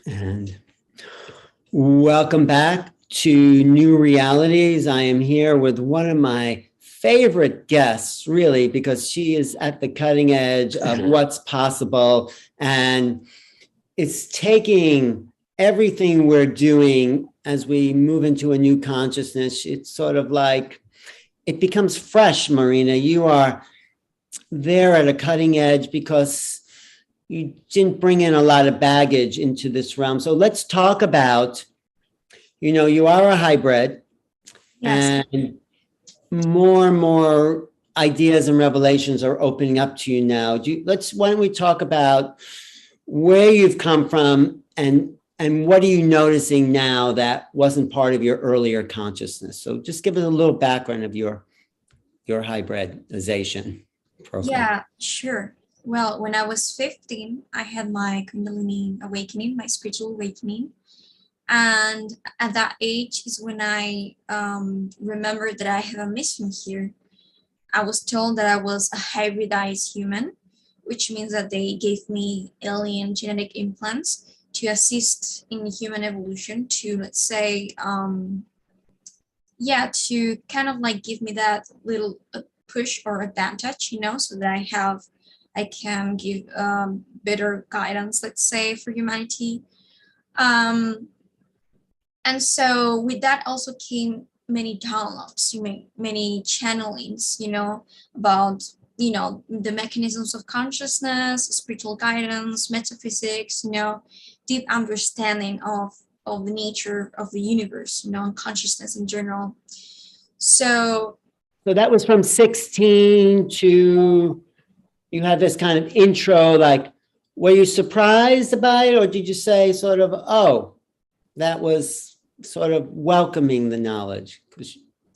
And welcome back to New Realities. I am here with one of my favorite guests, really, because she is at the cutting edge of what's possible. And it's taking everything we're doing as we move into a new consciousness. It's sort of like it becomes fresh, Marina. You are there at a cutting edge because you didn't bring in a lot of baggage into this realm. So let's talk about, you are a hybrid. Yes. And more ideas and revelations are opening up to you now. Why don't we talk about where you've come from and what are you noticing now that wasn't part of your earlier consciousness? So just give us a little background of your hybridization program. Yeah, sure. Well, when I was 15, I had my Kundalini awakening, my spiritual awakening. And at that age is when I remembered that I have a mission here. I was told that I was a hybridized human, which means that they gave me alien genetic implants to assist in human evolution, to, let's say, to kind of like give me that little push or advantage, so that I can give better guidance, let's say, for humanity. And so with that also came many downloads, many channelings, about, the mechanisms of consciousness, spiritual guidance, metaphysics, deep understanding of the nature of the universe, and consciousness in general. So that was from 16 to, you had this kind of intro, like, were you surprised by it, or did you say sort of, oh, that was sort of welcoming the knowledge?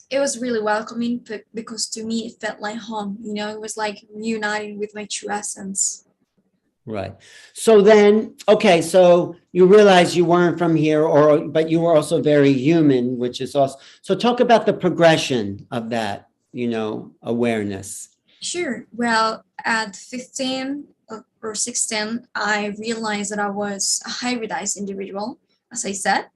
It was really welcoming, but because to me it felt like home. It was like reuniting with my true essence. Right. So then, okay, so you realize you weren't from here, but you were also very human, which is also, so talk about the progression of that, awareness. Sure. Well, at 15 or 16, I realized that I was a hybridized individual, as I said,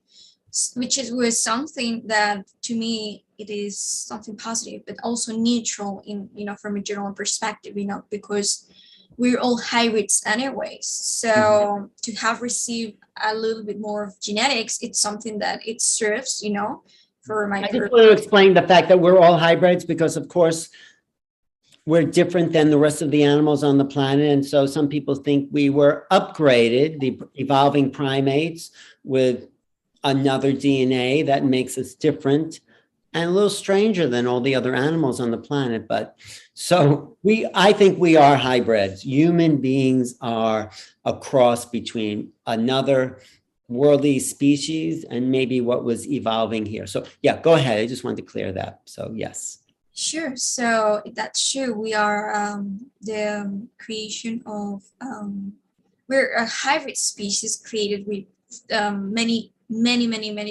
which was something that to me it is something positive, but also neutral in from a general perspective, because we're all hybrids anyways. So to have received a little bit more of genetics, it's something that it serves, for my. I just want to explain the fact that we're all hybrids because, of course, we're different than the rest of the animals on the planet. And so some people think we were upgraded, the evolving primates, with another DNA that makes us different and a little stranger than all the other animals on the planet. But so I think we are hybrids. Human beings are a cross between another worldly species and maybe what was evolving here. So yeah, go ahead. I just wanted to clear that. So yes. Sure. So that's true. We are the creation of, we're a hybrid species created with many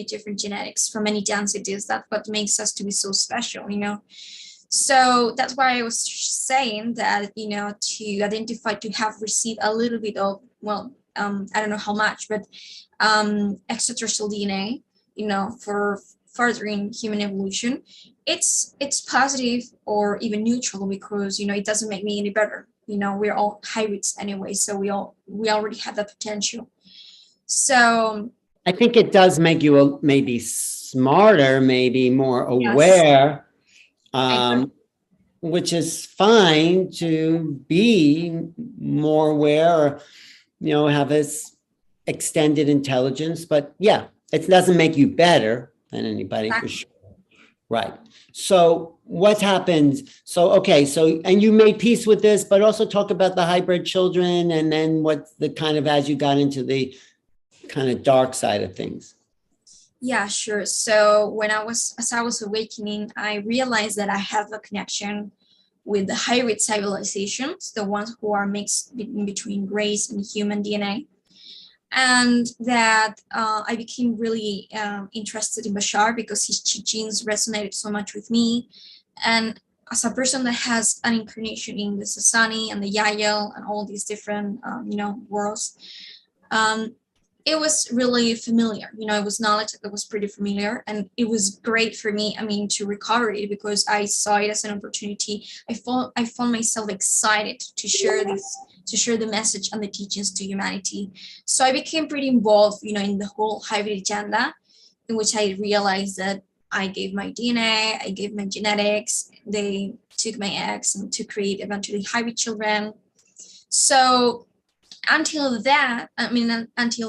different genetics from many densities. That's what makes us to be so special, So that's why I was saying that, to identify, to have received a little bit of, I don't know how much, but extraterrestrial DNA, for furthering human evolution, it's positive or even neutral, because it doesn't make me any better. We're all hybrids anyway, so we already have that potential. So I think it does make you maybe smarter, maybe more aware, yes. Which is fine to be more aware, or have this extended intelligence. But yeah, it doesn't make you better than anybody, exactly. For sure. Right. So what happened? So, okay. So, and you made peace with this, but also talk about the hybrid children, and then what the kind of, as you got into the kind of dark side of things. Yeah, sure. So as I was awakening, I realized that I have a connection with the hybrid civilizations, the ones who are mixed between race and human DNA. And that I became really interested in Bashar because his teachings resonated so much with me. And as a person that has an incarnation in the Sasani and the Yael and all these different, worlds, it was really familiar. It was knowledge that was pretty familiar, and it was great for me. I mean, to recover it because I saw it as an opportunity. I found myself excited to share the message and the teachings to humanity. So I became pretty involved, in the whole hybrid agenda, in which I realized that I gave my DNA, I gave my genetics, they took my eggs and to create eventually hybrid children. So until then, Mm.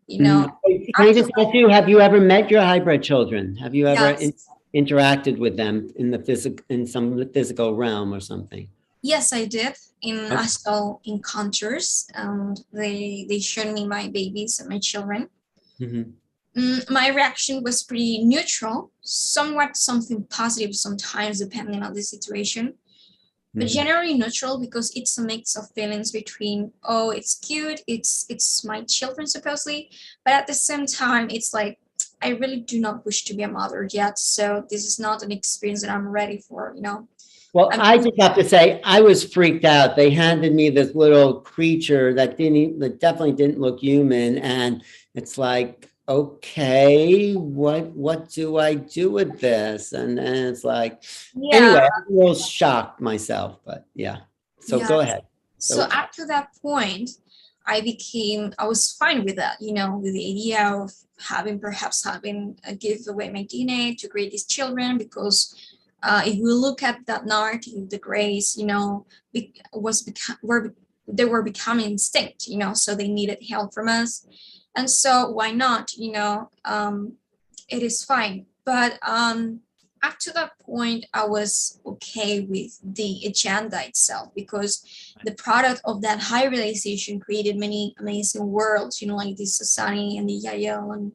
Can I after just ask you, have you ever met your hybrid children? Have you ever yes, interacted with them in some physical realm or something? yes, I did in Okay. astral encounters, and they showed me my babies and my children. Mhm. My reaction was pretty neutral, somewhat something positive sometimes, depending on the situation, but Mhm. generally neutral because it's a mix of feelings between, oh, it's cute, it's my children supposedly, but at the same time, it's like I really do not wish to be a mother yet, so this is not an experience that I'm ready for. Well, I'm I just have to say, I was freaked out. They handed me this little creature that definitely didn't look human, and it's like, okay, what do I do with this? And then it's like, Yeah, anyway, I'm a little shocked myself, but yeah. So yeah. go ahead. So So, up to that point, I was fine with that, with the idea of perhaps having give away my DNA to create these children, because if we look at that narrative, the Greys, they were becoming extinct, so they needed help from us, and so why not, it is fine. But up to that point, I was okay with the agenda itself because the product of that hybridization created many amazing worlds, like the Sasani and the Yael and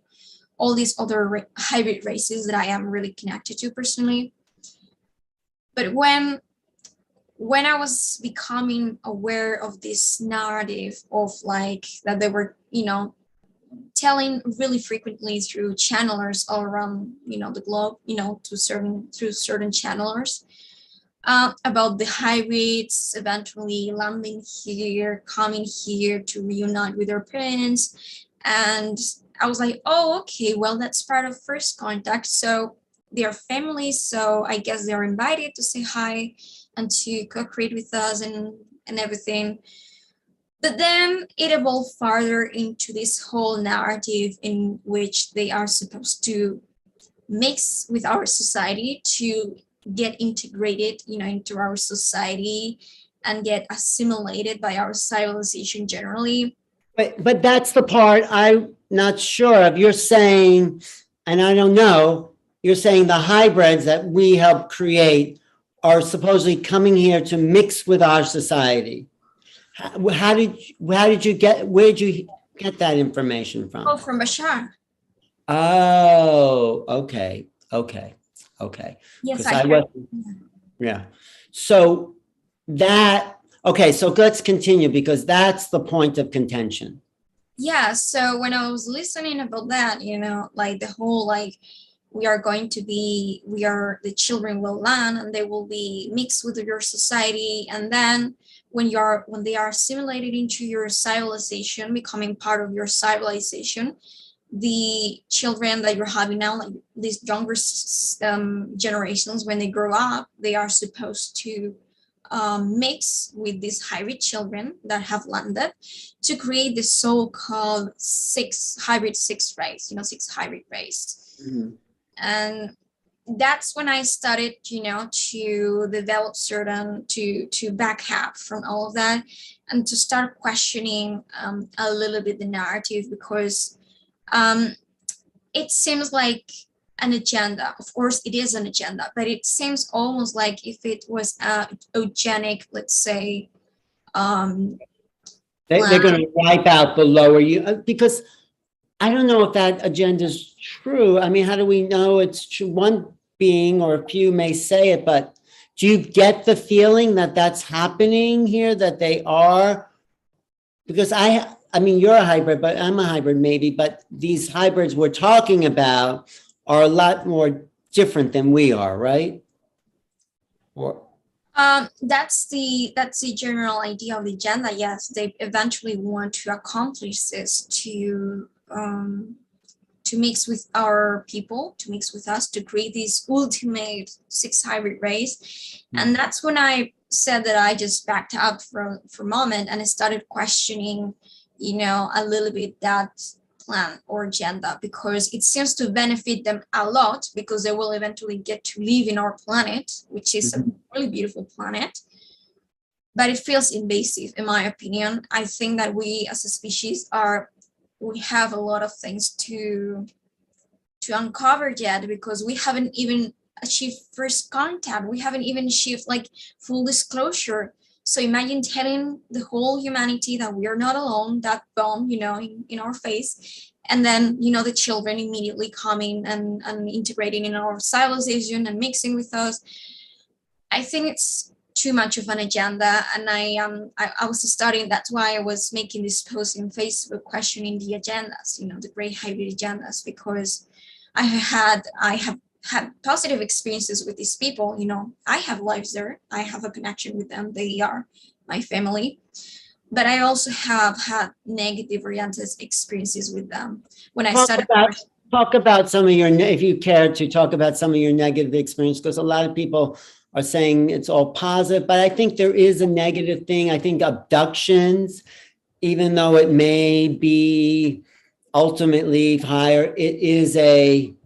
all these other hybrid races that I am really connected to personally. But when I was becoming aware of this narrative of like that they were, telling really frequently through channelers all around, the globe, through certain channelers, about the hybrids eventually landing here, coming here to reunite with their parents. And I was like, oh, okay, well, that's part of first contact. So they are families. So I guess they're invited to say hi and to co-create with us and everything. But then it evolved farther into this whole narrative in which they are supposed to mix with our society to get integrated, into our society and get assimilated by our civilization generally. but that's the part I'm not sure of. You're saying, and I don't know, you're saying the hybrids that we help create are supposedly coming here to mix with our society. Where did you get that information Oh, from? from Bashar. Oh, okay. Yes, Because I I heard. was, yeah. So okay, so let's continue because that's the point of contention. Yeah, so when I was listening about that, like the whole like the children will land and they will be mixed with your society, and then when they are assimilated into your civilization, becoming part of your civilization, the children that you're having now, like these younger generations, when they grow up, they are supposed to mix with these hybrid children that have landed to create the so-called six race, six hybrid race. Mhm. And that's when I started, to develop to back up from all of that and to start questioning a little bit the narrative, because um, it seems like an agenda. Of course, it is an agenda, but it seems almost like if it was a eugenic, let's say, They're plan. going to wipe out the lower you because I don't know if that agenda is true. I mean, how do we know it's true? One being or a few may say it, but do you get the feeling that that's happening here, that they are? Because I mean, you're a hybrid, but I'm a hybrid maybe, but these hybrids we're talking about are a lot more different than we are, right? Or That's the general idea of the agenda. Yes, they eventually want to accomplish this to mix with our people, to mix with us, to create this ultimate six hybrid race. And that's when I said that I just backed up for a moment and I started questioning, a little bit that plan or agenda, because it seems to benefit them a lot because they will eventually get to live in our planet, which is a really beautiful planet. But it feels invasive, in my opinion. I think that we as a species we have a lot of things to uncover yet, because we haven't even achieved first contact. We haven't even achieved like full disclosure. So imagine telling the whole humanity that we are not alone, that bomb, in our face. And then, the children immediately coming and integrating in our civilization and mixing with us. I think it's too much of an agenda. And I was studying, that's why I was making this post in Facebook questioning the agendas, the great hybrid agendas, because I have had positive experiences with these people. I have lives there. I have a connection with them. They are my family. But I also have had negative oriented experiences with them. When I started talk about some of your, if you care to talk about some of your negative experience, because a lot of people are saying it's all positive, but I think there is a negative thing. I think abductions, even though it may be ultimately higher, it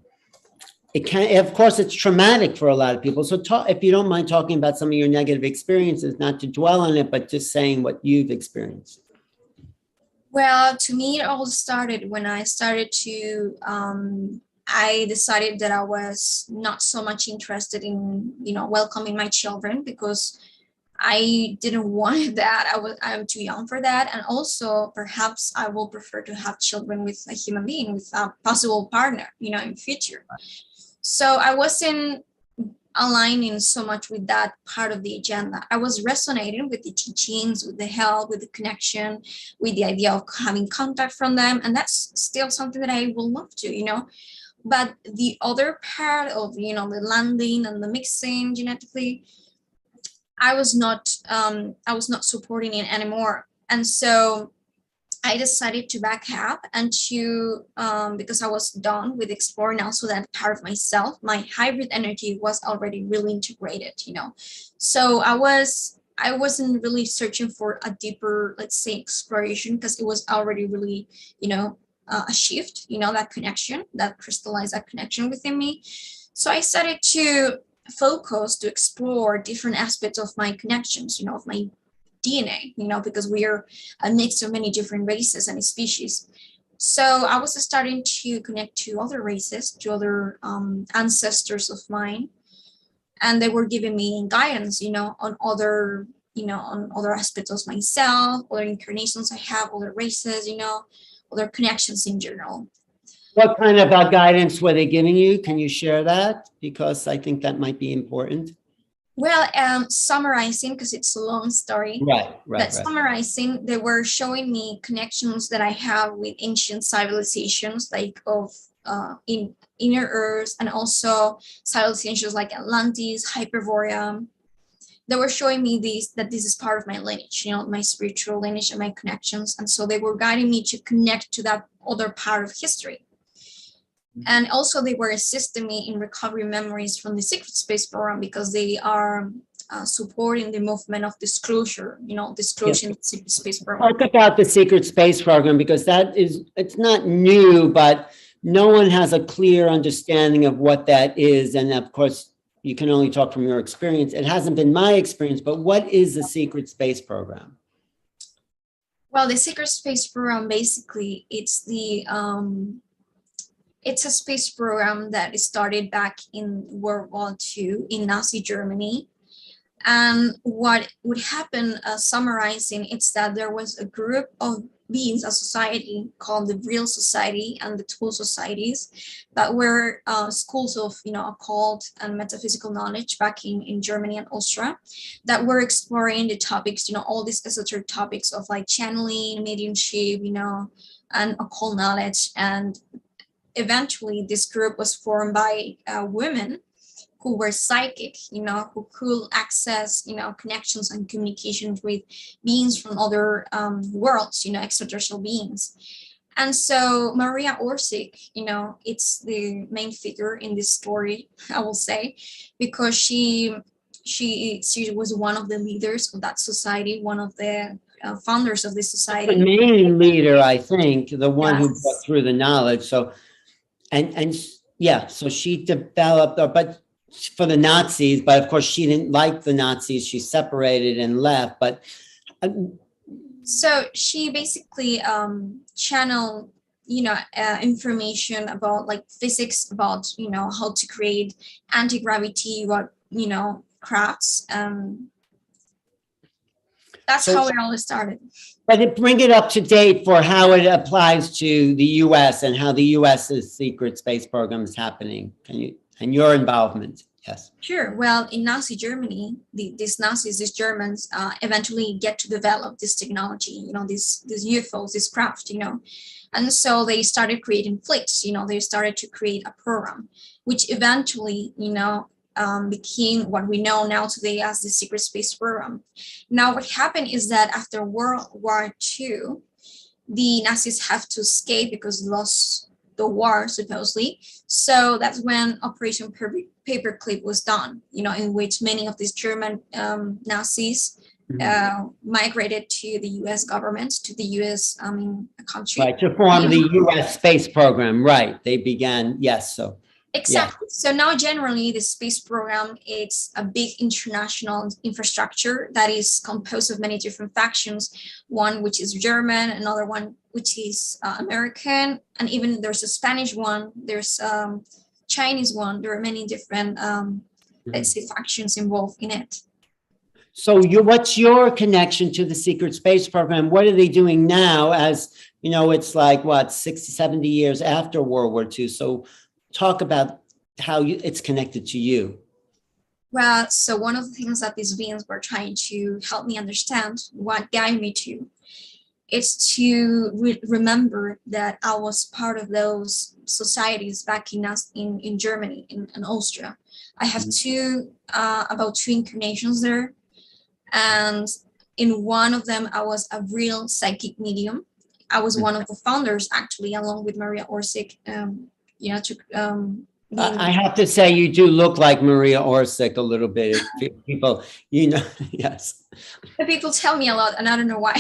can, of course, it's traumatic for a lot of people. So if you don't mind talking about some of your negative experiences, not to dwell on it, but just saying what you've experienced. Well, to me, it all started when I started to, I decided that I was not so much interested in, welcoming my children, because I didn't want that. I'm too young for that. And also perhaps I will prefer to have children with a human being, with a possible partner, in future. So I wasn't aligning so much with that part of the agenda. I was resonating with the teachings, with the help, with the connection, with the idea of having contact from them. And that's still something that I will love to, But the other part of, the landing and the mixing genetically, I was not supporting it anymore. And so I decided to back up and to, because I was done with exploring also that part of myself. My hybrid energy was already really integrated, So I wasn't really searching for a deeper, let's say, exploration, because it was already really, a shift, that connection, that crystallized that connection within me. So I started to focus to explore different aspects of my connections, of my DNA, because we are a mix of many different races and species. So I was starting to connect to other races, to other ancestors of mine, and they were giving me guidance, on other, on other aspects of myself, other incarnations I have, other races, other connections in general. What kind of guidance were they giving you? Can you share that? Because I think that might be important. Well, summarizing, because it's a long story. Right. Summarizing, they were showing me connections that I have with ancient civilizations, like of in inner Earth, and also civilizations like Atlantis, Hyperborea. They were showing me that this is part of my lineage, my spiritual lineage and my connections. And so they were guiding me to connect to that other part of history. And also they were assisting me in recovering memories from the Secret Space Program, because they are supporting the movement of disclosure, disclosing the Secret Space Program. Talk about the Secret Space Program, because it's not new, but no one has a clear understanding of what that is. And of course, you can only talk from your experience. It hasn't been my experience, but what is the Secret Space Program? Well, the Secret Space Program, basically, it's a space program that started back in World War II in Nazi Germany. And what would happen, summarizing, it's that there was a group of beings, a society called the Real Society and the Tool Societies, that were schools of, occult and metaphysical knowledge back in Germany and Austria, that were exploring the topics, all these esoteric topics of like channeling, mediumship, and occult knowledge. And eventually this group was formed by women who were psychic, who could access, connections and communications with beings from other worlds, extraterrestrial beings. And so Maria Orsic, it's the main figure in this story, I will say, because she was one of the leaders of that society, one of the founders of this The society. main leader, I think, the one who Yes. brought through the knowledge. So, and yeah, so she developed, but for the Nazis, but of course she didn't like the Nazis. She separated and left, but. So she basically channeled, information about like physics, about, how to create anti-gravity, crafts. That's how it all started. But bring it up to date for how it applies to the U.S. and how the U.S.'s secret space program is happening. And your involvement? Yes. Sure. Well, in Nazi Germany, these Nazis, these Germans, eventually get to develop this technology, these UFOs, this craft, and so they started creating fleets. They started to create a program, which eventually, became what we know now today as the secret space program. Now, what happened is that after World War II, the Nazis have to escape because they lost the war, supposedly. So that's when Operation Paperclip was done, in which many of these German Nazis migrated to the U.S. government, to the U.S. Country. Right, to form the U.S. space program, right. They began, yes, so. Exactly. Yeah. So now generally the space program, it's a big international infrastructure that is composed of many different factions, one which is German, another one which is American, and even there's a Spanish one, there's Chinese one. There are many different, let's say, factions involved in it. So what's your connection to the secret space program? What are they doing now as, it's like, 60, 70 years after World War II? So talk about how it's connected to you. Well, so one of the things that these beings were trying to help me understand, what guided me to, is to remember that I was part of those societies back in Germany, in Austria. I have about two incarnations there. And in one of them, I was a real psychic medium. I was one of the founders, actually, along with Maria Orsic, I have to say, you do look like Maria Orsic a little bit. People, yes. The people tell me a lot, and I don't know why.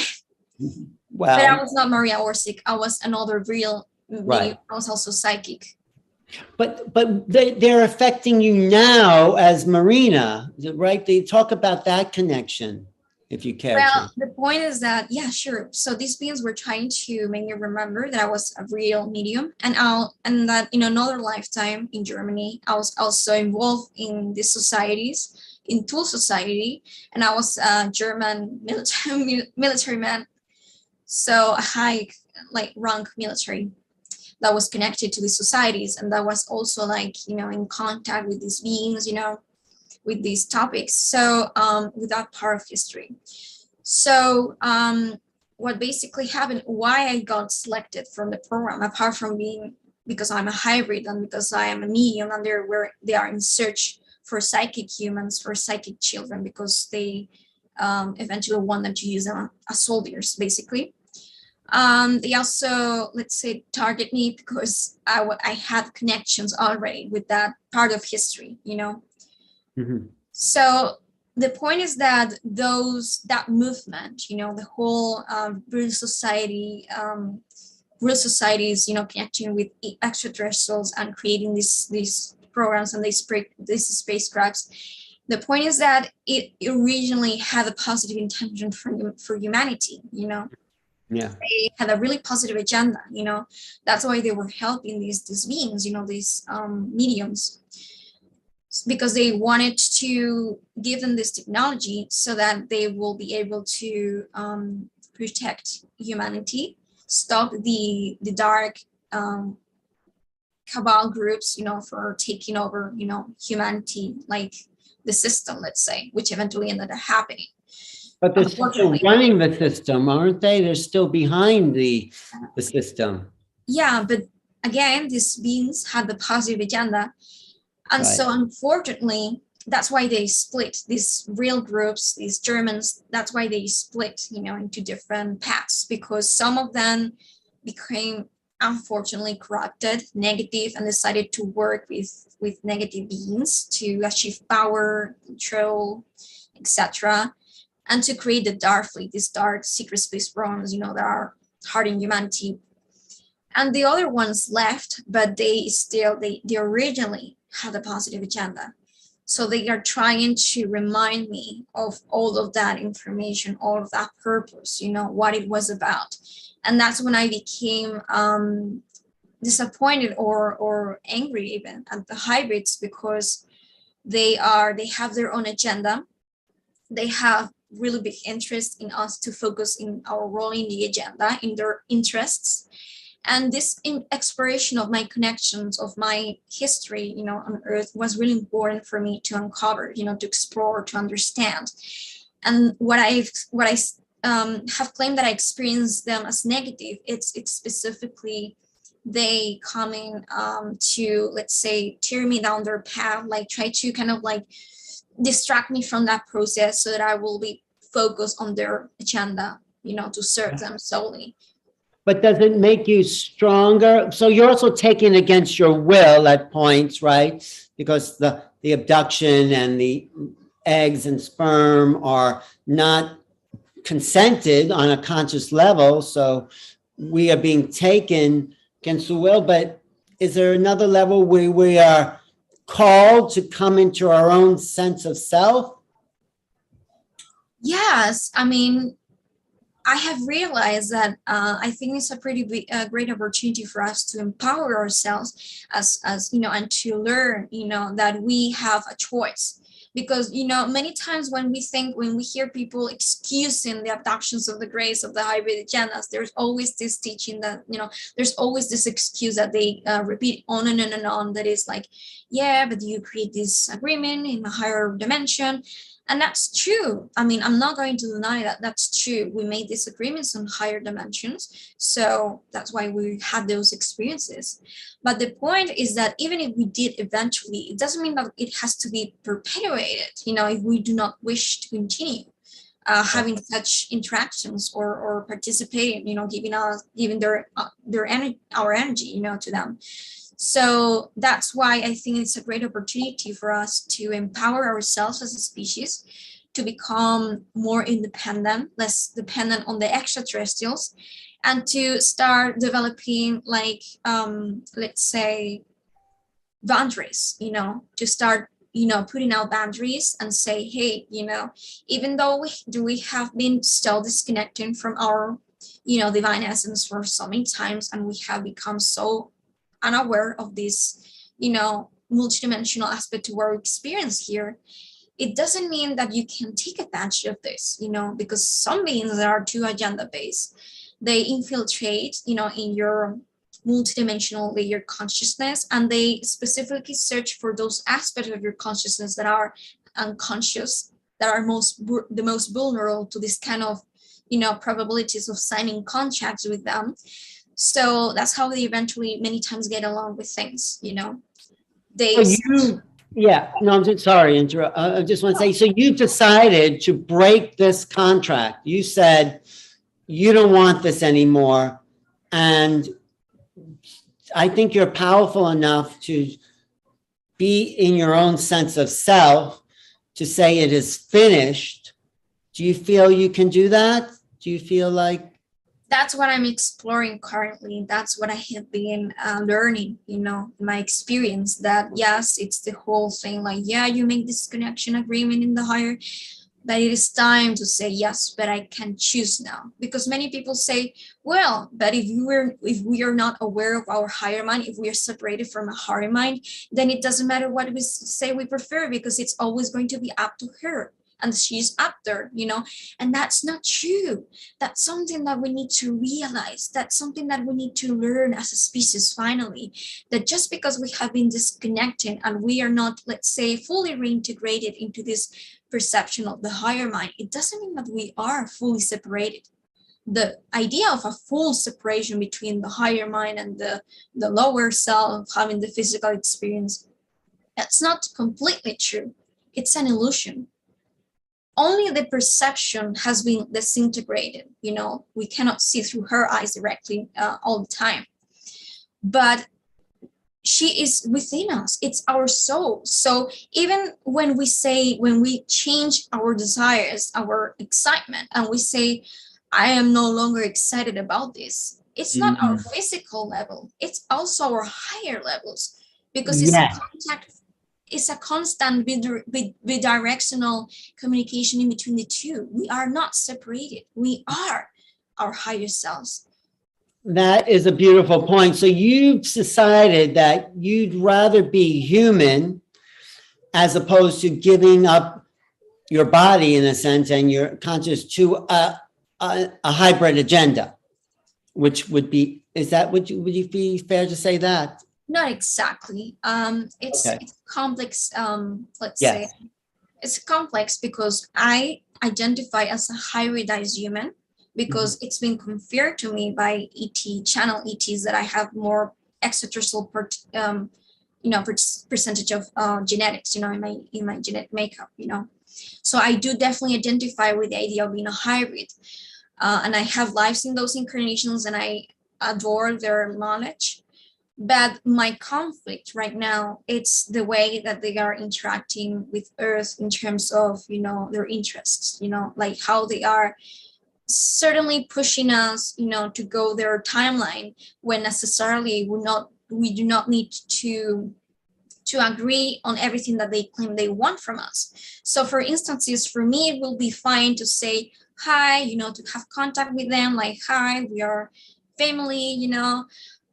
Well, but I was not Maria Orsic. I was another real medium. Right. I was also psychic. But they're affecting you now as Marina, right? They talk about that connection, if you care. Well, the point is that, yeah, sure. So these beings were trying to make me remember that I was a real medium, and that in another lifetime in Germany, I was also involved in these societies, in Tool Society, and I was a German military man, so a high rank military that was connected to these societies, and that was also in contact with these beings, with these topics. So with that part of history. So what basically happened, why I got selected from the program, apart from being because I'm a hybrid and because I am a medium, and they are in search for psychic humans, for psychic children, because they eventually want them to use them as soldiers, basically. They also, let's say, target me because I had connections already with that part of history, Mm-hmm. So the point is that that movement, the whole real society, real societies, connecting with extraterrestrials and creating these programs and these spacecrafts. The point is that it originally had a positive intention for humanity, Yeah. They had a really positive agenda, That's why they were helping these beings, these mediums, because they wanted to give them this technology so that they will be able to protect humanity, stop the dark cabal groups, for taking over, humanity, like the system, let's say, which eventually ended up happening. But they're still running the system, aren't they? They're still behind the system. Yeah, but again, these beings had the positive agenda. And Right. so unfortunately, that's why they split these real groups, these Germans, that's why they split, into different paths, because some of them became unfortunately corrupted, negative, and decided to work with negative beings to achieve power, control, etc., and to create the dark fleet, these dark secret space programs, that are hurting humanity. And the other ones left, but they originally had a positive agenda. So they are trying to remind me of all of that information, all of that purpose, what it was about. And that's when I became disappointed or angry even at the hybrids, because they have their own agenda. They have really big interest in us to focus in our role in the agenda, in their interests. And this exploration of my connections, of my history, on Earth was really important for me to uncover, to explore, to understand. And what I have claimed that I experienced them as negative, it's specifically they coming to, let's say, tear me down their path, like try to kind of like distract me from that process so that I will be focused on their agenda, to serve them solely. But does it make you stronger? So you're also taking against your will at points, right? Because the abduction and the eggs and sperm are not consented on a conscious level. So we are being taken against the will. But is there another level where we are called to come into our own sense of self? Yes, I mean, I have realized that I think it's a pretty great opportunity for us to empower ourselves as and to learn, that we have a choice. Because, many times when we hear people excusing the abductions of the grays, of the hybrid agendas, there's always this teaching that, there's always this excuse that they repeat on and on and on, that is like, yeah, but you create this agreement in a higher dimension. And that's true. I mean, I'm not going to deny that. That's true. We made these agreements on higher dimensions. So that's why we had those experiences. But the point is that even if we did eventually, it doesn't mean that it has to be perpetuated, if we do not wish to continue having such interactions or participating, giving their our energy, to them. So that's why I think it's a great opportunity for us to empower ourselves as a species, to become more independent, less dependent on the extraterrestrials, and to start developing, like, let's say, boundaries, to start, putting out boundaries and say, hey, even though we have been still disconnecting from our, divine essence for so many times, and we have become so unaware of this, multidimensional aspect to our experience here, it doesn't mean that you can take advantage of this, because some beings that are too agenda based, they infiltrate, in your multidimensional layer consciousness, and they specifically search for those aspects of your consciousness that are unconscious, that are the most vulnerable to this kind of, probabilities of signing contracts with them. So that's how they eventually many times get along with things, They Yeah, no, I'm just sorry, interrupt. I just want to say, so you decided to break this contract. You said you don't want this anymore. And I think you're powerful enough to be in your own sense of self to say it is finished. Do you feel you can do that? Do you feel like? That's what I'm exploring currently. That's what I have been learning, my experience, that yes, it's the whole thing, like, yeah, you make this connection agreement in the higher, but it is time to say yes, but I can choose now. Because many people say, well, but if we are not aware of our higher mind, if we are separated from a higher mind, then it doesn't matter what we say we prefer, because it's always going to be up to her, and she's up there, and that's not true. That's something that we need to realize. That's something that we need to learn as a species finally, that just because we have been disconnected and we are not, let's say, fully reintegrated into this perception of the higher mind, it doesn't mean that we are fully separated. The idea of a full separation between the higher mind and the lower self, having the physical experience, That's not completely true. It's an illusion. Only the perception has been disintegrated. We cannot see through her eyes directly all the time. But she is within us. It's our soul. So even when we change our desires, our excitement, and we say, I am no longer excited about this, it's not our physical level, it's also our higher levels, because it's a Yeah, contact, it's a constant bidirectional communication in between the two. We are not separated. We are our higher selves. that is a beautiful point. So you've decided that you'd rather be human as opposed to giving up your body in a sense and your conscious to a hybrid agenda, which would be, is that, would you be fair to say that? Not exactly. It's Okay. it's complex. Let's say Yes. it's complex because I identify as a hybridized human, because it's been conferred to me by channel ETs that I have more extraterrestrial percentage of genetics, in my genetic makeup. So I do definitely identify with the idea of being a hybrid, and I have lives in those incarnations, and I adore their knowledge. But my conflict right now, it's the way that they are interacting with Earth in terms of their interests, like how they are certainly pushing us to go their timeline, when necessarily we do not need to agree on everything that they claim they want from us. So for instances, for me, it will be fine to say hi, to have contact with them, like, hi, we are family,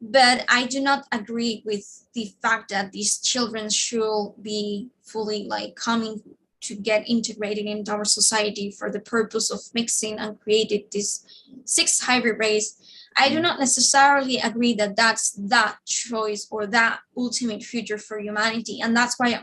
but I do not agree with the fact that these children should be fully like coming to get integrated into our society for the purpose of mixing and created this 6 hybrid race. I do not necessarily agree that that's that choice or that ultimate future for humanity. And that's why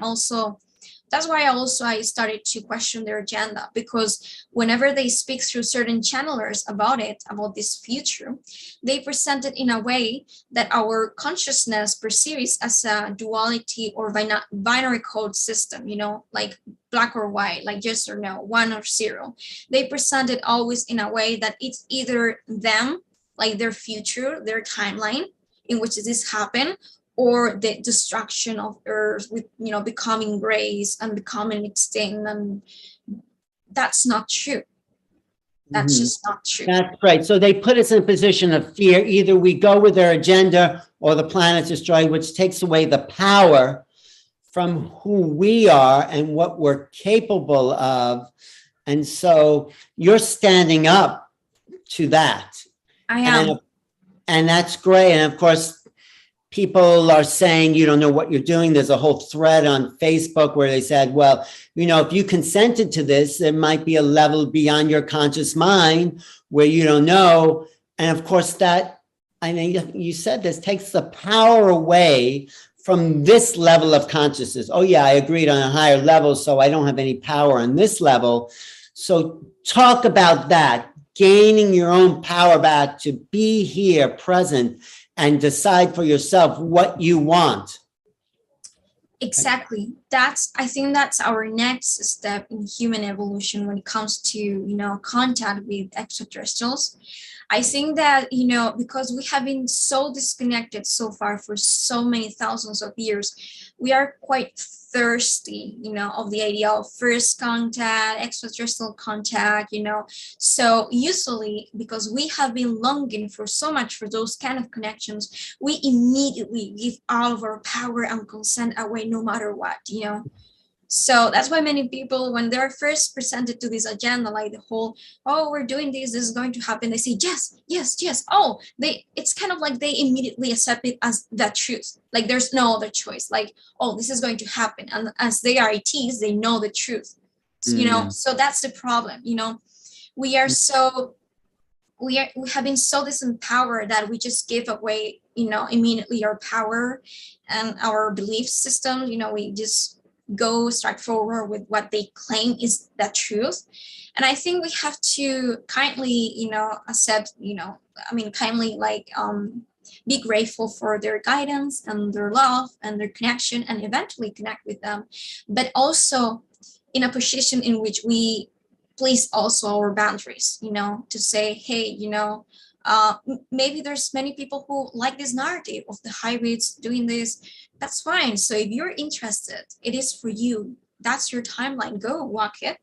I started to question their agenda, because whenever they speak through certain channelers about this future, they present it in a way that our consciousness perceives as a duality or binary code system, like black or white, like yes or no, 1 or 0. They present it always in a way that it's either them, like their future, their timeline in which this happened, or the destruction of Earth with becoming grays and becoming extinct. And that's not true. That's just not true. That's right. So they put us in a position of fear. Either we go with their agenda or the planet's destroyed, which takes away the power from who we are and what we're capable of. And so you're standing up to that. I am. And that's great. And of course, people are saying, you don't know what you're doing. There's a whole thread on Facebook where they said, well, if you consented to this, there might be a level beyond your conscious mind where you don't know. And of course, that, I know you said this, takes the power away from this level of consciousness. Oh yeah, I agreed on a higher level, so I don't have any power on this level. So talk about that, gaining your own power back to be here, present, and decide for yourself what you want. Exactly. I think that's our next step in human evolution when it comes to, contact with extraterrestrials. I think that, because we have been so disconnected so far for so many thousands of years, we are quite thirsty, of the idea of first contact, extraterrestrial contact, So usually, because we have been longing for so much for those kind of connections, we immediately give all of our power and consent away no matter what, So that's why many people, when they're first presented to this agenda, like the whole, oh, we're doing this is going to happen, they say, yes, yes, yes. Oh, it's kind of like they immediately accept it as the truth. Like there's no other choice. Like, oh, this is going to happen. And as they are ETs, they know the truth. So that's the problem. We are we have been so disempowered that we just give away, immediately our power and our belief system. We just go straight forward with what they claim is the truth. And I think we have to kindly, accept, kindly be grateful for their guidance and their love and their connection, and eventually connect with them, but also in a position in which we place also our boundaries, to say, hey, maybe there's many people who like this narrative of the hybrids doing this. That's fine. So if you're interested, it is for you. That's your timeline. Go walk it.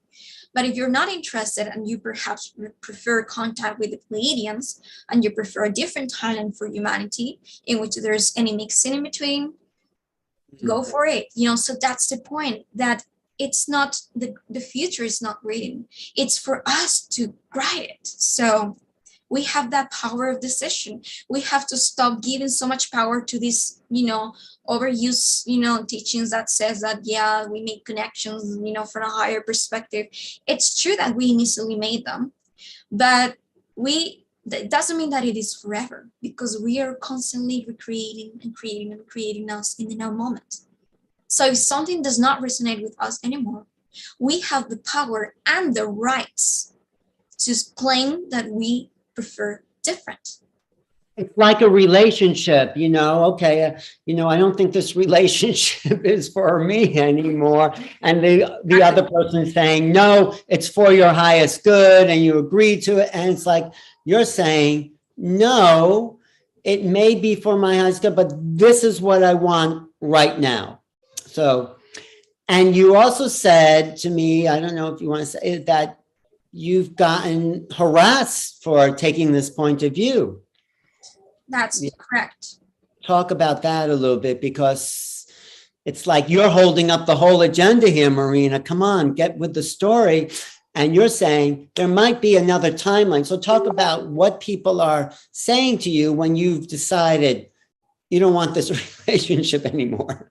But if you're not interested and you perhaps prefer contact with the Pleiadians, and you prefer a different timeline for humanity in which there's any mixing in between, go for it. So that's the point, that it's not the future is not written. It's for us to write it. So we have that power of decision. We have to stop giving so much power to this, overuse, teachings that says that, yeah, we make connections, from a higher perspective. It's true that we initially made them, but that doesn't mean that it is forever, because we are constantly recreating and creating and creating us in the now moment. So if something does not resonate with us anymore, we have the power and the rights to claim that we prefer different. It's like a relationship, okay, I don't think this relationship is for me anymore. And the other person saying, no, it's for your highest good, and you agree to it. And it's like, you're saying, no, it may be for my highest good, but this is what I want right now. So, and you also said to me, I don't know if you want to say that you've gotten harassed for taking this point of view. That's correct. Talk about that a little bit, because it's like you're holding up the whole agenda here, Marina. Come on, get with the story. And you're saying there might be another timeline. So talk about what people are saying to you when you've decided you don't want this relationship anymore.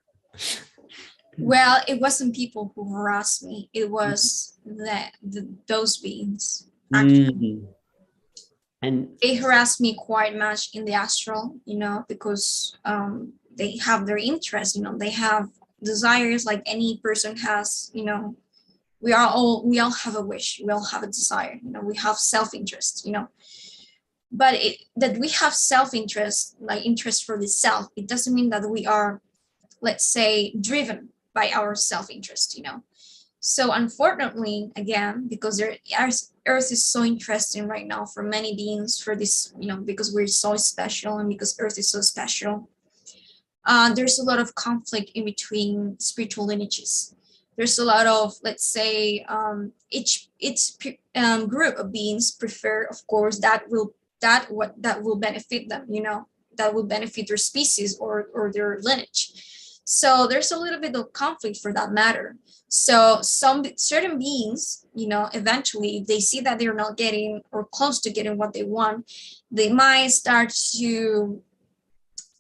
Well, it wasn't people who harassed me. It was those beings, actually. And they harassed me quite much in the astral, because they have their interests, they have desires like any person has, we all have a wish, we all have a desire, we have self-interest, but that we have self-interest, like interest for the self, it doesn't mean that we are, let's say, driven by our self-interest, So unfortunately, again, because Earth is so interesting right now for many beings, for this, because we're so special and because Earth is so special, there's a lot of conflict in between spiritual lineages. There's a lot of, let's say, each group of beings prefer, of course, that will benefit them, that will benefit their species or their lineage. So there's a little bit of conflict for that matter. So certain beings, eventually, if they see that they're not getting or close to getting what they want, they might start to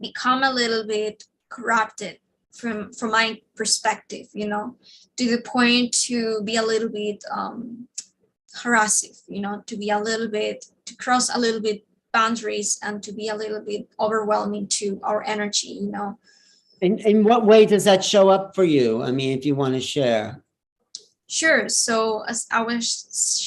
become a little bit corrupted from my perspective, to the point to be a little bit harassive, to cross a little bit boundaries and to be a little bit overwhelming to our energy, In what way does that show up for you? I mean, if you want to share. Sure. So as I was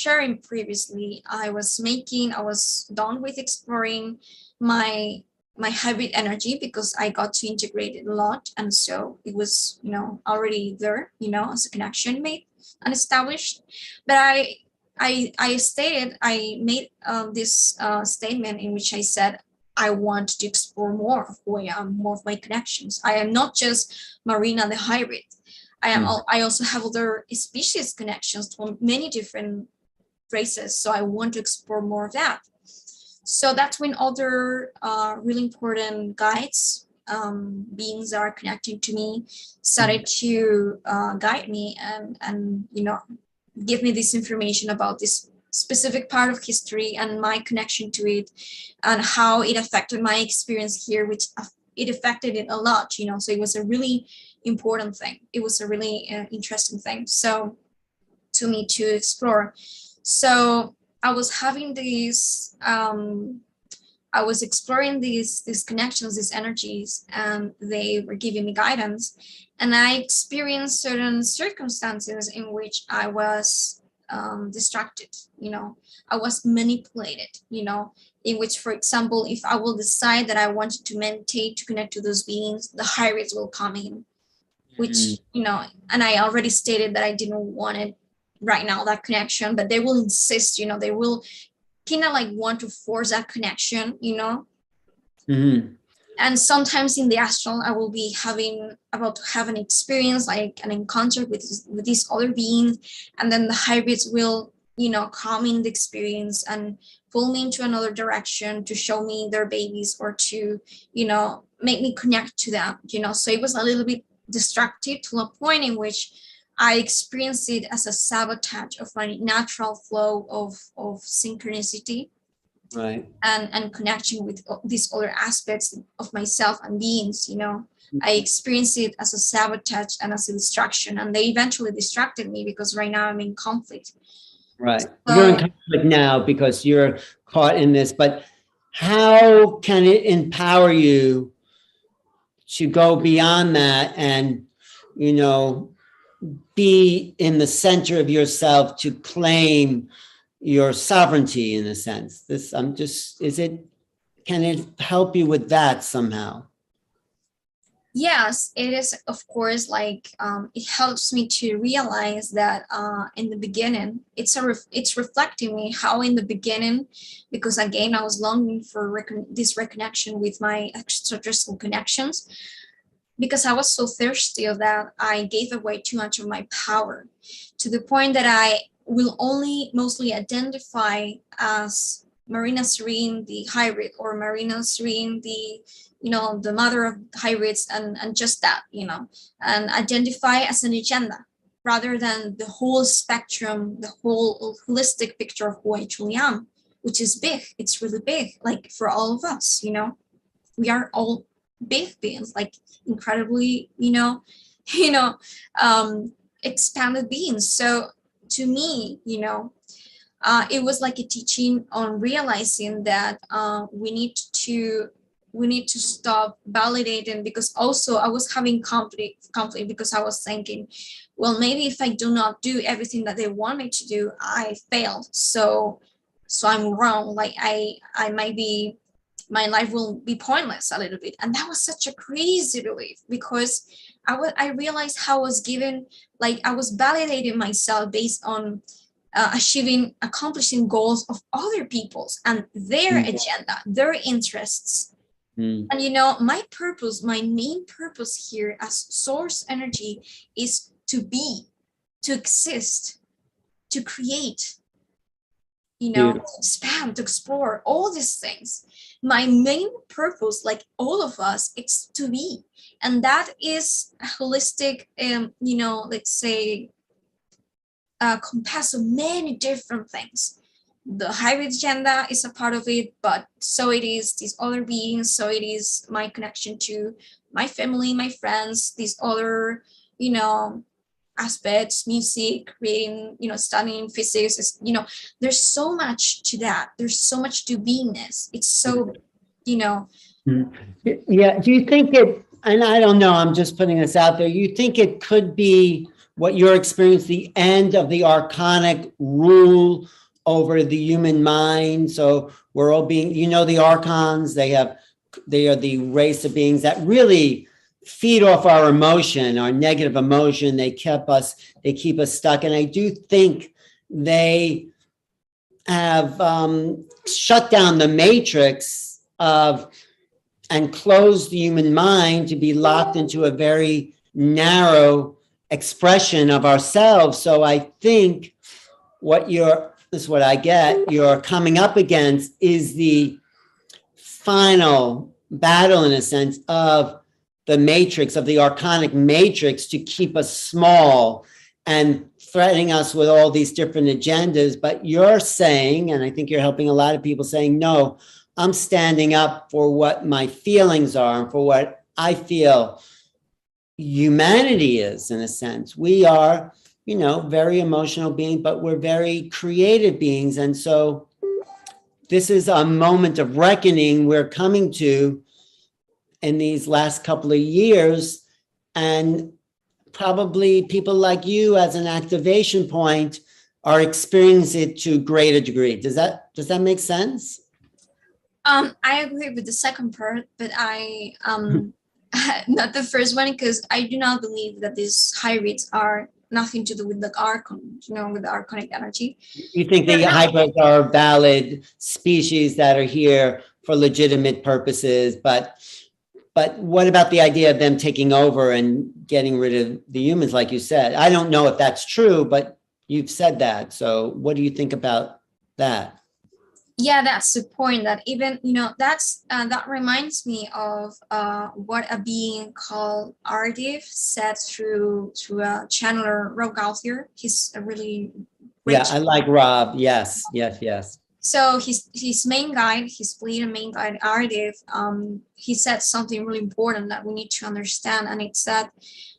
sharing previously, I was done with exploring my hybrid energy, because I got to integrate it a lot. And so it was, already there, as a connection made and established. But I made this statement in which I said, I want to explore more of who I am, more of my connections. I am not just Marina the hybrid. I also have other species connections to many different races. So I want to explore more of that. So that's when other really important guides, beings that are connecting to me, started to guide me and give me this information about this specific part of history and my connection to it, and how it affected my experience here, which it affected it a lot, so it was a really important thing. It was a really interesting thing, so to me to explore. So I was having these, I was exploring these connections, these energies, and they were giving me guidance. And I experienced certain circumstances in which I was distracted, I was manipulated, in which, for example, if I will decide that I wanted to meditate to connect to those beings, the high rates will come in, which, and I already stated that I didn't want it right now, that connection, but they will insist, they will kind of like want to force that connection, And sometimes in the astral, I will be about to have an experience, like an encounter with these other beings, and then the hybrids will, come in the experience and pull me into another direction to show me their babies or to, make me connect to them, So it was a little bit destructive to a point in which I experienced it as a sabotage of my natural flow of synchronicity. Right. And connection with these other aspects of myself and beings, I experienced it as a sabotage and as a distraction, and they eventually distracted me because right now I'm in conflict. Right. You're in conflict now because you're caught in this, but how can it empower you to go beyond that and, be in the center of yourself to claim your sovereignty in a sense? Can it help you with that somehow? Yes, it is, of course, like it helps me to realize that in the beginning, it's reflecting me how in the beginning, because again, I was longing for this reconnection with my extraterrestrial connections, because I was so thirsty of that, I gave away too much of my power to the point that I will only mostly identify as Marina Seren, the hybrid, or Marina Seren, the mother of hybrids, and just that, and identify as an agenda rather than the whole spectrum, the whole holistic picture of who I truly am, which is big. It's really big, like for all of us, we are all big beings, like incredibly, expanded beings. So to me, it was like a teaching on realizing that we need to stop validating, because also I was having conflict because I was thinking, well, maybe if I do not do everything that they want me to do, I failed. So I'm wrong. Like I might be, my life will be pointless a little bit. And that was such a crazy belief, because I realized how I was given, like I was validating myself based on accomplishing goals of other people's and their agenda, their interests. And my purpose, my main purpose here as source energy is to be, to exist, to create, to expand, to explore all these things. My main purpose, like all of us, it's to be. And that is a holistic, let's say, compass of many different things. The hybrid agenda is a part of it, but so it is these other beings, so it is my connection to my family, my friends, these other, aspects, music, creating, studying physics, there's so much to that. There's so much to beingness. It's so, Yeah. Do you think it, and I don't know, I'm just putting this out there, you think it could be what you're experiencing, the end of the archonic rule over the human mind? So we're all being, the archons, they are the race of beings that really feed off our emotion, our negative emotion. They keep us stuck. And I do think they have shut down the matrix and closed the human mind to be locked into a very narrow expression of ourselves. So I think this is what I get, you're coming up against is the final battle, in a sense, of the matrix, of the archonic matrix, to keep us small and threatening us with all these different agendas. But you're saying, and I think you're helping a lot of people, saying, no, I'm standing up for what my feelings are and for what I feel humanity is, in a sense. We are, very emotional beings, but we're very creative beings. And so this is a moment of reckoning we're coming to in these last couple of years. And probably people like you as an activation point or experience it to a greater degree. Does that make sense? I agree with the second part, but I not the first one, because I do not believe that these hybrids are nothing to do with the archon, with the archonic energy. You think the hybrids are valid species that are here for legitimate purposes, but what about the idea of them taking over and getting rid of the humans, like you said? I don't know if that's true, but you've said that. So what do you think about that? Yeah, that's the point. That even that reminds me of what a being called Ardif said through a channeler, Rob Gauthier. He's a really great. Yeah, I like Rob. Yes. So his main guide, his Pleiadian main guide, Ardif, he said something really important that we need to understand, and it's that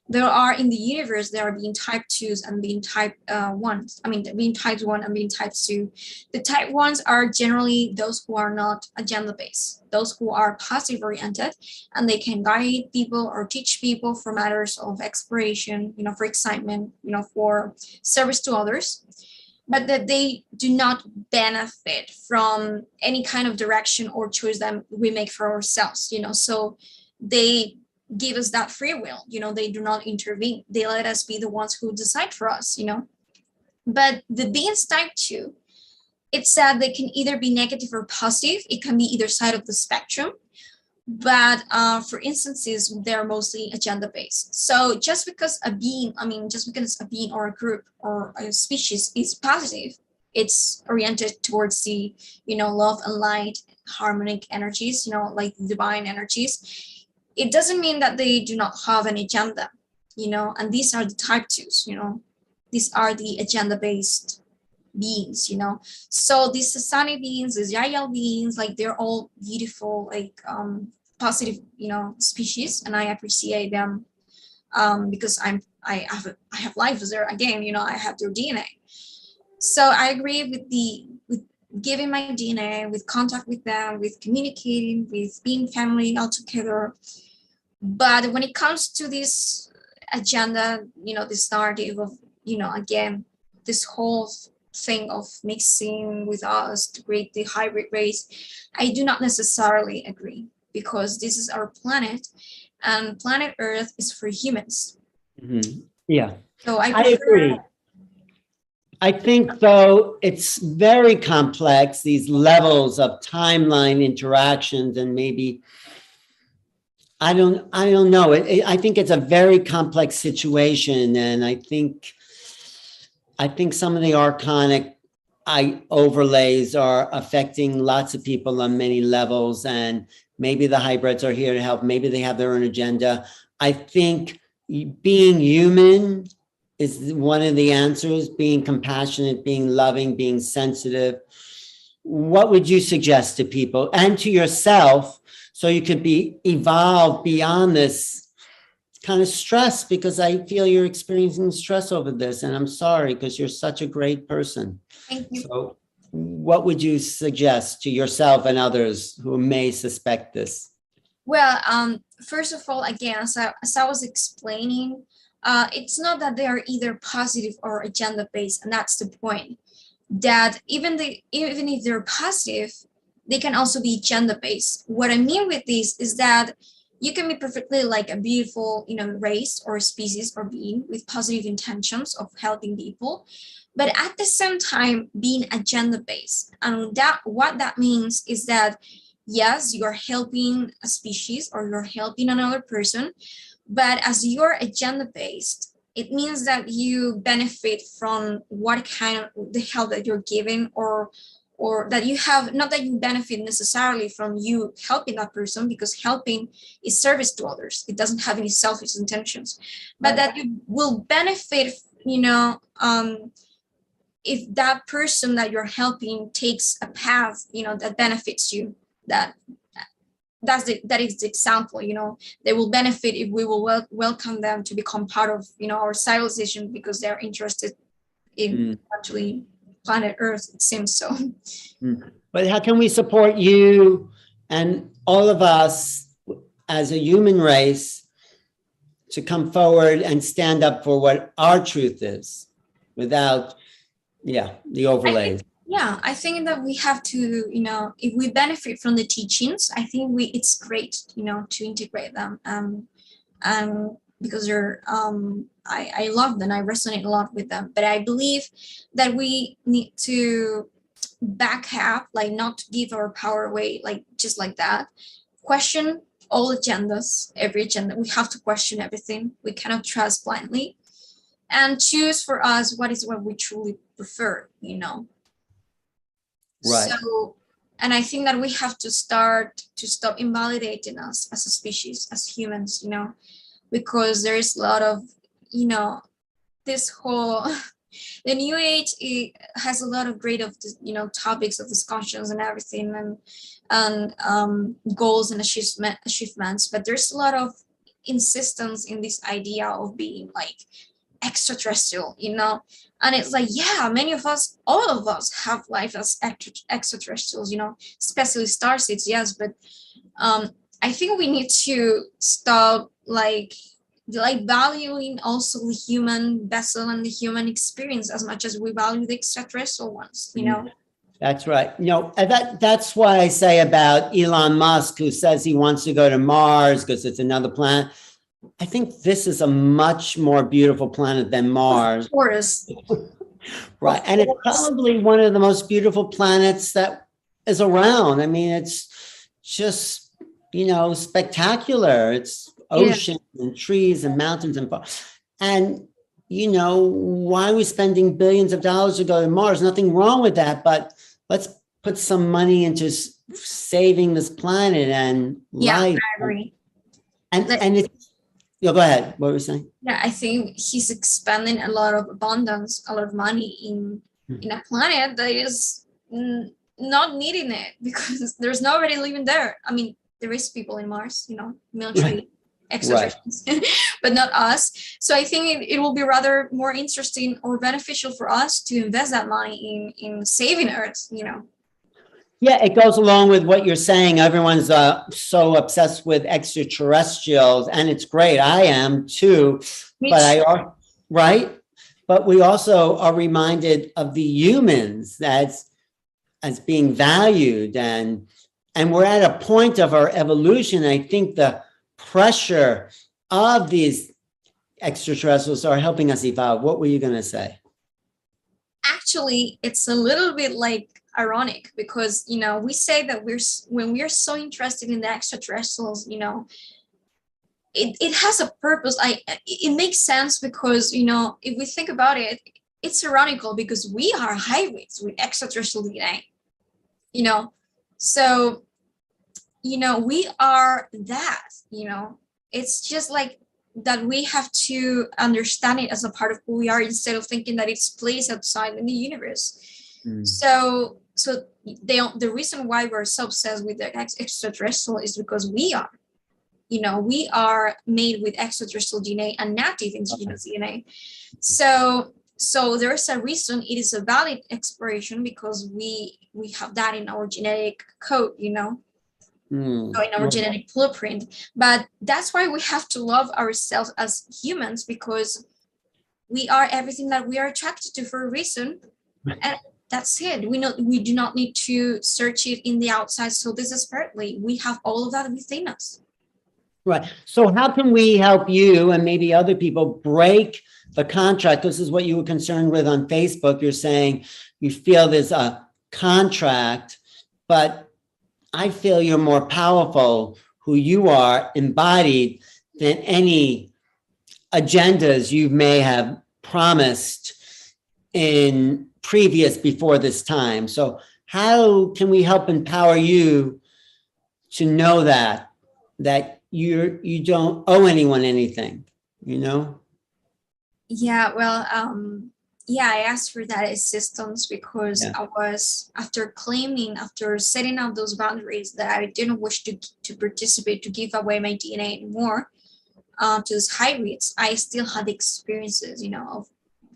there are in the universe, there are being type 2s and being type 1s. I mean, being type 1 and being type 2. The type 1s are generally those who are not agenda-based, those who are positive-oriented, and they can guide people or teach people for matters of exploration, for excitement, for service to others, but that they do not benefit from any kind of direction or choice that we make for ourselves, so they give us that free will, they do not intervene. They let us be the ones who decide for us, But the beings type 2, it's that they can either be negative or positive. It can be either side of the spectrum. But for instances, they're mostly agenda-based. So just because a being or a group or a species is positive, it's oriented towards the, love and light, harmonic energies, like divine energies. It doesn't mean that they do not have an agenda, and these are the type 2s, these are the agenda-based beings, So these Sasani beings, these Yael beings, like they're all beautiful, like positive, species, and I appreciate them because I have life there again, I have their DNA. So I agree with giving my DNA, with contact with them, with communicating, with being family all together. But when it comes to this agenda, this narrative of, again, this whole thing of mixing with us to create the hybrid race, I do not necessarily agree, because this is our planet, and planet Earth is for humans. Mm-hmm. Yeah. So I agree. I think, though, it's very complex, these levels of timeline interactions, and maybe, I don't know. I think it's a very complex situation, and I think some of the archonic overlays are affecting lots of people on many levels, and maybe the hybrids are here to help. Maybe they have their own agenda. I think being human is one of the answers, being compassionate, being loving, being sensitive. What would you suggest to people and to yourself so you could evolve beyond this kind of stress? Because I feel you're experiencing stress over this, and I'm sorry, because you're such a great person. Thank you. So what would you suggest to yourself and others who may suspect this? Well, first of all, again, as I was explaining, it's not that they are either positive or agenda-based, and that's the point. That even if they're positive, they can also be agenda-based. What I mean with this is that you can be perfectly like a beautiful, race or species or being with positive intentions of helping people, but at the same time being agenda-based. And what that means is that, yes, you're helping a species or you're helping another person, but as you're agenda-based, it means that you benefit from what kind of the help that you're giving, or that you have, not that you benefit necessarily from you helping that person, because helping is service to others. It doesn't have any selfish intentions, but that you will benefit, if that person that you're helping takes a path, that benefits you, that is the example, they will benefit if we will welcome them to become part of, our civilization, because they're interested in actually planet Earth, it seems so. But how can we support you and all of us as a human race to come forward and stand up for what our truth is, without Yeah, the I overlays. think, yeah, I think that we have to, if we benefit from the teachings, I think it's great, to integrate them. Because I love them, I resonate a lot with them. But I believe that we need to back up, like not to give our power away, like just like that. Question all agendas, every agenda. We have to question everything. We cannot trust blindly, and choose for us what we truly prefer. Right. So, and I think that we have to stop invalidating us as a species, as humans, because there is a lot of, this whole the new age, it has a lot of great of topics of discussions and everything, and goals and achievements, but there's a lot of insistence in this idea of being like extraterrestrial. And it's like, yeah, many of us, all of us have life as extraterrestrials, especially starseeds, yes, but I think we need to stop like valuing also the human vessel and the human experience as much as we value the extraterrestrial ones. That's right. And that's why I say about Elon Musk, who says he wants to go to Mars because it's another planet. I think this is a much more beautiful planet than Mars. Of course. Right. And it's probably one of the most beautiful planets that is around. I mean, it's just, spectacular. It's ocean and trees and mountains and why are we spending billions of dollars to go to Mars? Nothing wrong with that, but let's put some money into saving this planet and life. I agree. And it's, go ahead. What were you saying? Yeah, I think he's expending a lot of abundance, a lot of money in a planet that is not needing it, because there's nobody living there. I mean, there is people in Mars, military extraterrestrials, but not us. So I think it will be rather more interesting or beneficial for us to invest that money in saving Earth. Yeah, it goes along with what you're saying. Everyone's so obsessed with extraterrestrials, and it's great. I am too. Right? But we also are reminded of the humans as being valued, and we're at a point of our evolution. I think the pressure of these extraterrestrials are helping us evolve. What were you going to say? Actually, it's a little bit like ironic, because we say that when we're so interested in the extraterrestrials, it has a purpose. It makes sense, because if we think about it, it's ironical because we are hybrids with extraterrestrial DNA. So we are that. It's just like that we have to understand it as a part of who we are, instead of thinking that it's placed outside in the universe. So the reason why we're so obsessed with the extraterrestrial is because we are made with extraterrestrial DNA and native indigenous DNA. So there's a reason it is a valid exploration, because we have that in our genetic code, so in our genetic blueprint. But that's why we have to love ourselves as humans, because we are everything that we are attracted to for a reason. And that's it. We do not need to search it in the outside so desperately. We have all of that within us. Right. So how can we help you and maybe other people break the contract? This is what you were concerned with on Facebook. You're saying you feel there's a contract, but I feel you're more powerful, who you are embodied, than any agendas you may have promised in before this time. So how can we help empower you to know that you don't owe anyone anything, Yeah, well, I asked for that assistance because I was, after setting out those boundaries that I didn't wish to participate, to give away my DNA anymore to those hybrids, I still had experiences, of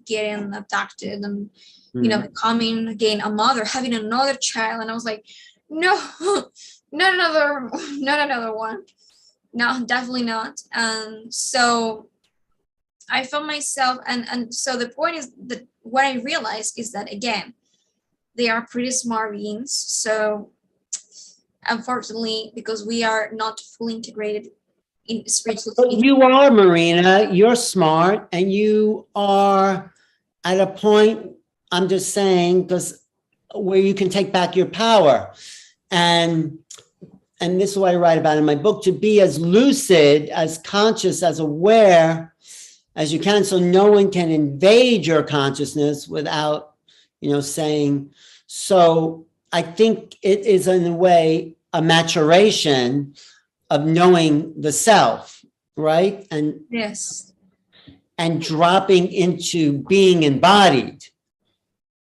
getting abducted and, becoming again a mother, having another child. And I was like, no, not another one. No, definitely not. And so I felt myself, and so the point is that what I realized is that, again, they are pretty smart beings. So unfortunately, because we are not fully integrated in spiritual. But you are, Marina. You're smart, and you are at a point, I'm just saying, because where you can take back your power. And this is what I write about in my book, to be as lucid, as conscious, as aware as you can, so no one can invade your consciousness without, saying. So I think it is, in a way, a maturation of knowing the self, right? And Yes. And dropping into being embodied.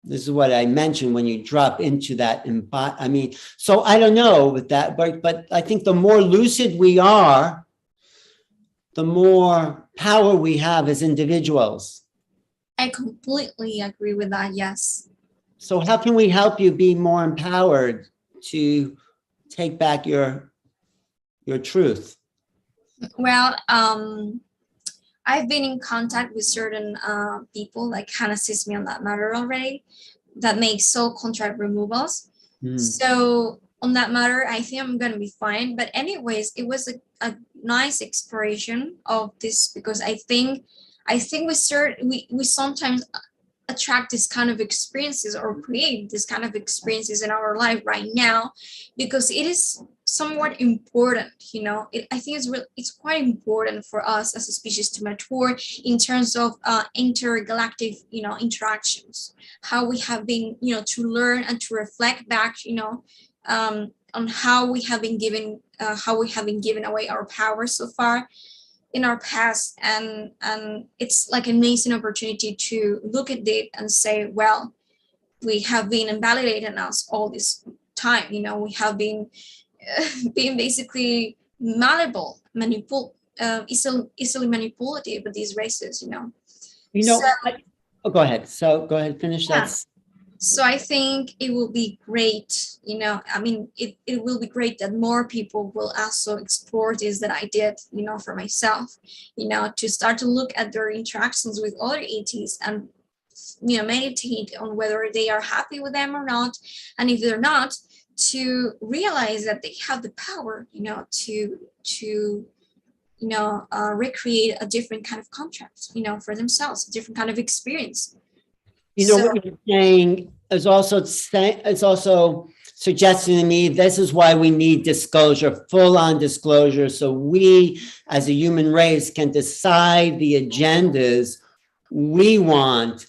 This is what I mentioned, when you drop into that so I don't know with that, but I think the more lucid we are, the more power we have as individuals. I completely agree with that. Yes. So how can we help you be more empowered to take back your truth? Well, I've been in contact with certain people, like can assist me on that matter already, that make soul contract removals. So on that matter, I think I'm gonna be fine. But anyways, it was a nice exploration of this, because I think we sometimes attract this kind of experiences, or create this kind of experiences in our life right now, because it is somewhat important. I think it's quite important for us as a species to mature in terms of intergalactic interactions, how we have been to learn and to reflect back on how we have been given away our power so far in our past. And it's like an amazing opportunity to look at it and say, well, we have been invalidating us all this time. We have been being basically malleable, easily manipulative with these races. Go ahead. So go ahead, finish that. So I think it will be great, it will be great that more people will also explore this that I did, for myself, to start to look at their interactions with other ETs and, meditate on whether they are happy with them or not. And if they're not, to realize that they have the power, to recreate a different kind of contract, for themselves, a different kind of experience. What you're saying is also suggesting to me, this is why we need disclosure, full-on disclosure, so we as a human race can decide the agendas we want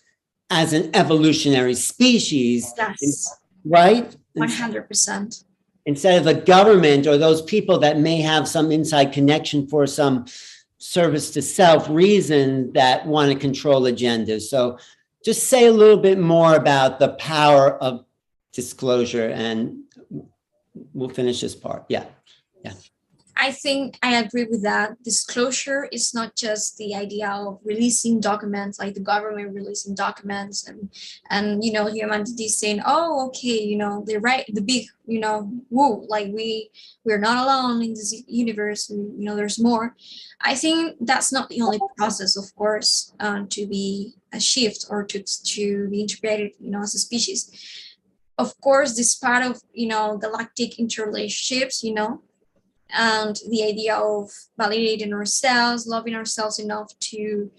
as an evolutionary species. Yes. Right? 100%. Instead of the government or those people that may have some inside connection for some service to self reason that want to control agendas. So just say a little bit more about the power of disclosure, and we'll finish this part. Yeah. I think I agree with that. Disclosure is not just the idea of releasing documents, like the government releasing documents and humanity saying, oh, okay, they're right, the big, woo, like we're not alone in this universe, there's more. I think that's not the only process, of course, to be a shift or to be integrated, as a species. Of course, this part of, galactic interrelationships, and the idea of validating ourselves, loving ourselves enough to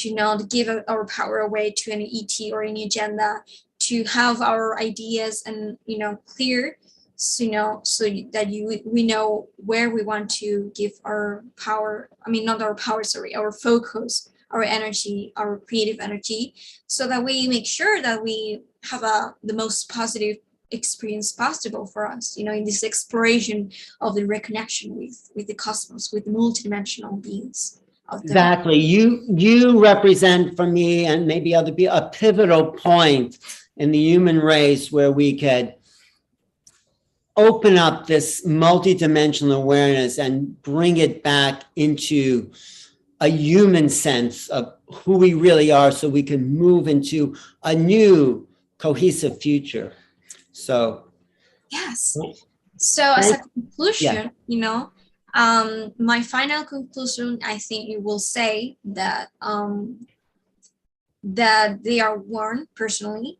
not give our power away to any ET or any agenda, to have our ideas and clear, so that we know where we want to give our power. Not our power, sorry, our focus, our energy, our creative energy, so that we make sure that we have the most positive experience possible for us, in this exploration of the reconnection with the cosmos, with multidimensional beings out there. Exactly. You represent, for me and maybe other people, a pivotal point in the human race where we could open up this multidimensional awareness and bring it back into a human sense of who we really are, so we can move into a new cohesive future. So yes. So as a conclusion, My final conclusion, I think it will say that they are warned personally,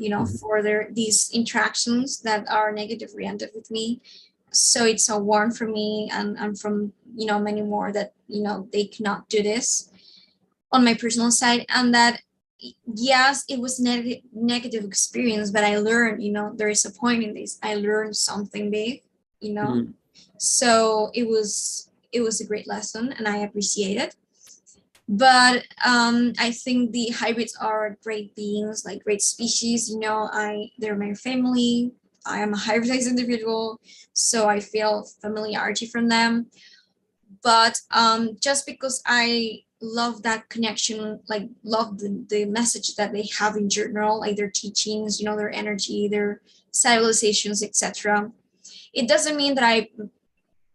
Mhm. for these interactions that are negative oriented with me. So it's a warn for me and from many more that they cannot do this on my personal side, and that yes, it was negative experience, but I learned, there is a point in this. I learned something big, you know. Mhm. So it was a great lesson, and I appreciate it. But I think the hybrids are great beings, like great species. They're my family. I am a hybridized individual, so I feel familiarity from them. But just because I love that connection, like love the message that they have in general, like their teachings, their energy, their civilizations, etc., it doesn't mean that I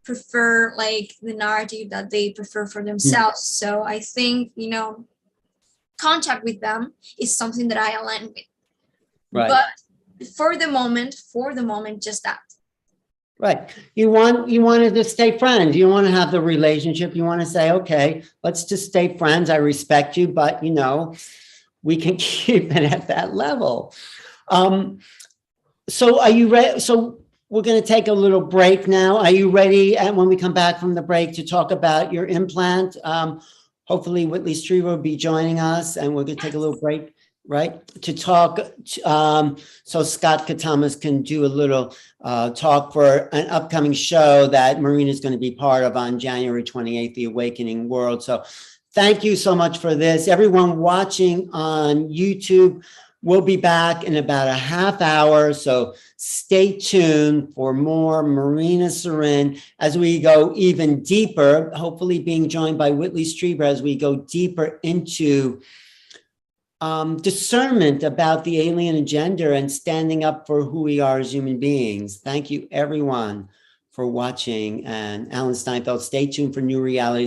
prefer like the narrative that they prefer for Mhm. themselves. So I think contact with them is something that I align with. Right. But for the moment, just that. Right. You want to just stay friends. You want to have the relationship. You want to say, okay, let's just stay friends. I respect you, but we can keep it at that level. Um, so are you ready? So we're going to take a little break now. Are you ready? And when we come back from the break to talk about your implant, hopefully Whitley Strieber will be joining us, and we're going to take a little break, right, to talk. So Scott Katamas can do a little talk for an upcoming show that Marina is going to be part of on January 28th, The Awakening World. So thank you so much for this. Everyone watching on YouTube, we'll be back in about a half hour. So stay tuned for more Marina Seren as we go even deeper, hopefully being joined by Whitley Strieber as we go deeper into discernment about the alien agenda and standing up for who we are as human beings. Thank you, everyone, for watching. And Alan Steinfeld, stay tuned for New Reality.